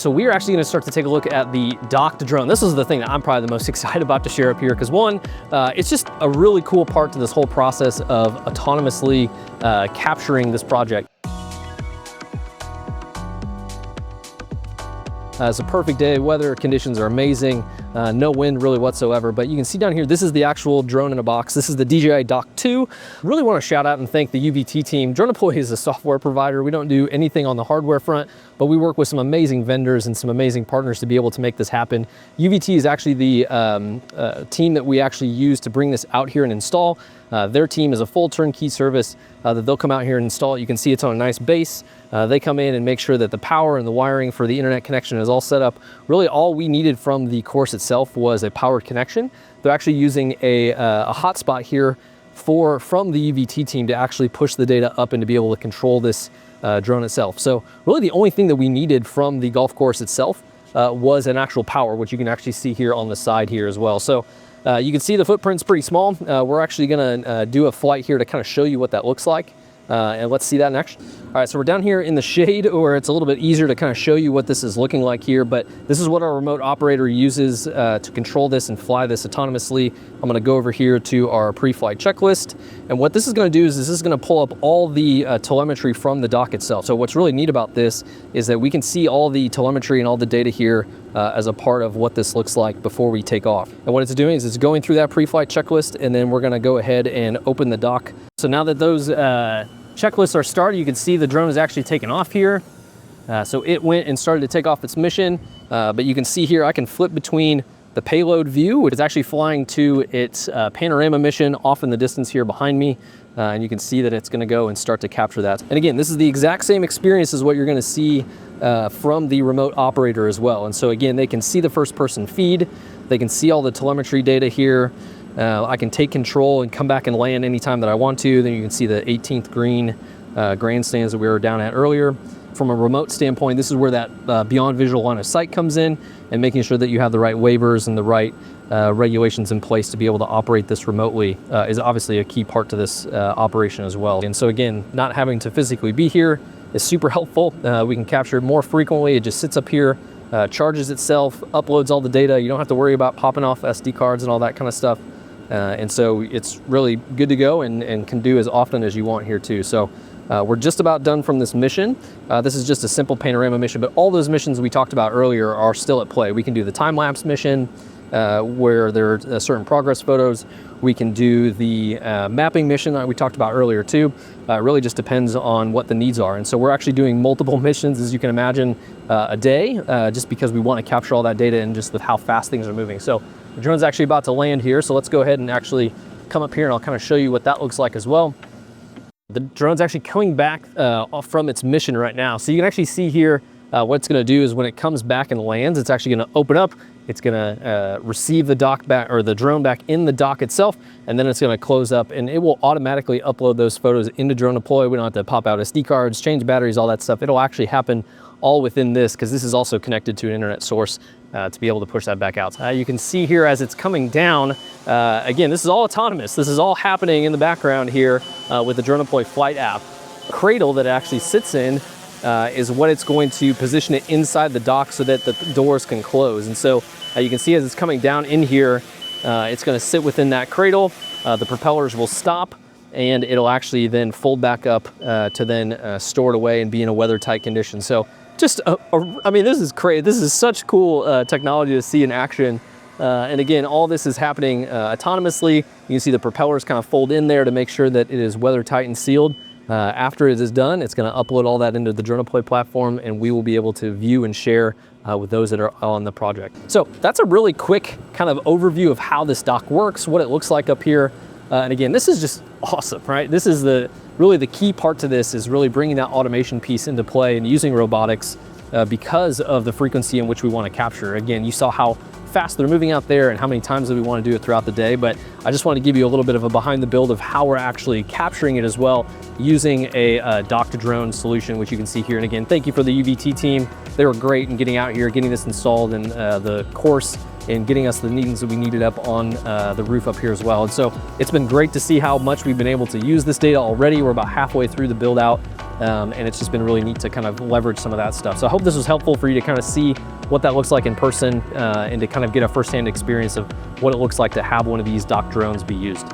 So we are actually going to start to take a look at the docked drone. This is the thing that I'm probably the most excited about to share up here because one, it's just a really cool part to this whole process of autonomously capturing this project. It's a perfect day, weather conditions are amazing, no wind really whatsoever, but you can see down here, this is the actual drone in a box. This is the DJI Dock 2. Really want to shout out and thank the UVT team. DroneDeploy is a software provider. We don't do anything on the hardware front, but we work with some amazing vendors and some amazing partners to be able to make this happen. UVT is actually the team that we actually use to bring this out here and install. Their team is a full turnkey service that they'll come out here and install it. You can see it's on a nice base. They come in and make sure that the power and the wiring for the internet connection is all set up. Really all we needed from the course itself was a powered connection. They're actually using a hotspot here from the UVT team to actually push the data up and to be able to control this drone itself. So really the only thing that we needed from the golf course itself was an actual power, which you can actually see here on the side here as well. So you can see the footprint's pretty small. We're actually gonna do a flight here to kind of show you what that looks like. And let's see that in action. All right, so we're down here in the shade where it's a little bit easier to kind of show you what this is looking like here, but this is what our remote operator uses to control this and fly this autonomously. I'm gonna go over here to our pre-flight checklist. And what this is gonna do is this is gonna pull up all the telemetry from the dock itself. So what's really neat about this is that we can see all the telemetry and all the data here as a part of what this looks like before we take off. And what it's doing is it's going through that pre-flight checklist, and then we're gonna go ahead and open the dock. So now that those checklists are started, you can see the drone is actually taking off here. So it went and started to take off its mission, but you can see here I can flip between the payload view, which is actually flying to its panorama mission off in the distance here behind me, and you can see that it's going to go and start to capture that. And again, this is the exact same experience as what you're going to see from the remote operator as well. And so again, they can see the first person feed, they can see all the telemetry data here. I can take control and come back and land anytime that I want to. Then you can see the 18th green grandstands that we were down at earlier. From a remote standpoint, this is where that beyond visual line of sight comes in, and making sure that you have the right waivers and the right regulations in place to be able to operate this remotely is obviously a key part to this operation as well. And so again, not having to physically be here is super helpful. We can capture it more frequently. It just sits up here, charges itself, uploads all the data. You don't have to worry about popping off SD cards and all that kind of stuff. And so it's really good to go and can do as often as you want here too. So we're just about done from this mission. This is just a simple panorama mission, but all those missions we talked about earlier are still at play. We can do the time-lapse mission where there are certain progress photos. We can do the mapping mission that we talked about earlier too. It really just depends on what the needs are. And so we're actually doing multiple missions, as you can imagine, a day, just because we want to capture all that data and just with how fast things are moving. So the drone's actually about to land here, so let's go ahead and actually come up here and I'll kind of show you what that looks like as well. The drone's actually coming back from its mission right now. So you can actually see here what it's gonna do is when it comes back and lands, it's actually gonna open up, it's gonna receive the dock back, or the drone back in the dock itself, and then it's gonna close up and it will automatically upload those photos into DroneDeploy. We don't have to pop out SD cards, change batteries, all that stuff. It'll actually happen all within this, because this is also connected to an internet source to be able to push that back out. You can see here as it's coming down, again, this is all autonomous. This is all happening in the background here with the DroneDeploy flight app. Cradle that it actually sits in is what it's going to position it inside the dock so that the doors can close. And so you can see as it's coming down in here, it's going to sit within that cradle. The propellers will stop, and it'll actually then fold back up to then store it away and be in a weather-tight condition. So just, I mean, this is crazy. This is such cool technology to see in action. And again, all this is happening autonomously. You can see the propellers kind of fold in there to make sure that it is weather-tight and sealed. After it is done, it's going to upload all that into the DroneDeploy platform, and we will be able to view and share with those that are on the project. So that's a really quick kind of overview of how this dock works, what it looks like up here. And again, this is just awesome, right? This is really the key part to this, is really bringing that automation piece into play and using robotics because of the frequency in which we want to capture. Again, you saw how fast they're moving out there and how many times that we want to do it throughout the day, but I just want to give you a little bit of a behind the build of how we're actually capturing it as well using a dock to drone solution, which you can see here. And again, thank you for the UVT team. They were great in getting out here, getting this installed, and the course and getting us the needings that we needed up on the roof up here as well. And so it's been great to see how much we've been able to use this data already. We're about halfway through the build out. and it's just been really neat to kind of leverage some of that stuff. So I hope this was helpful for you to kind of see what that looks like in person and to kind of get a firsthand experience of what it looks like to have one of these Dock drones be used.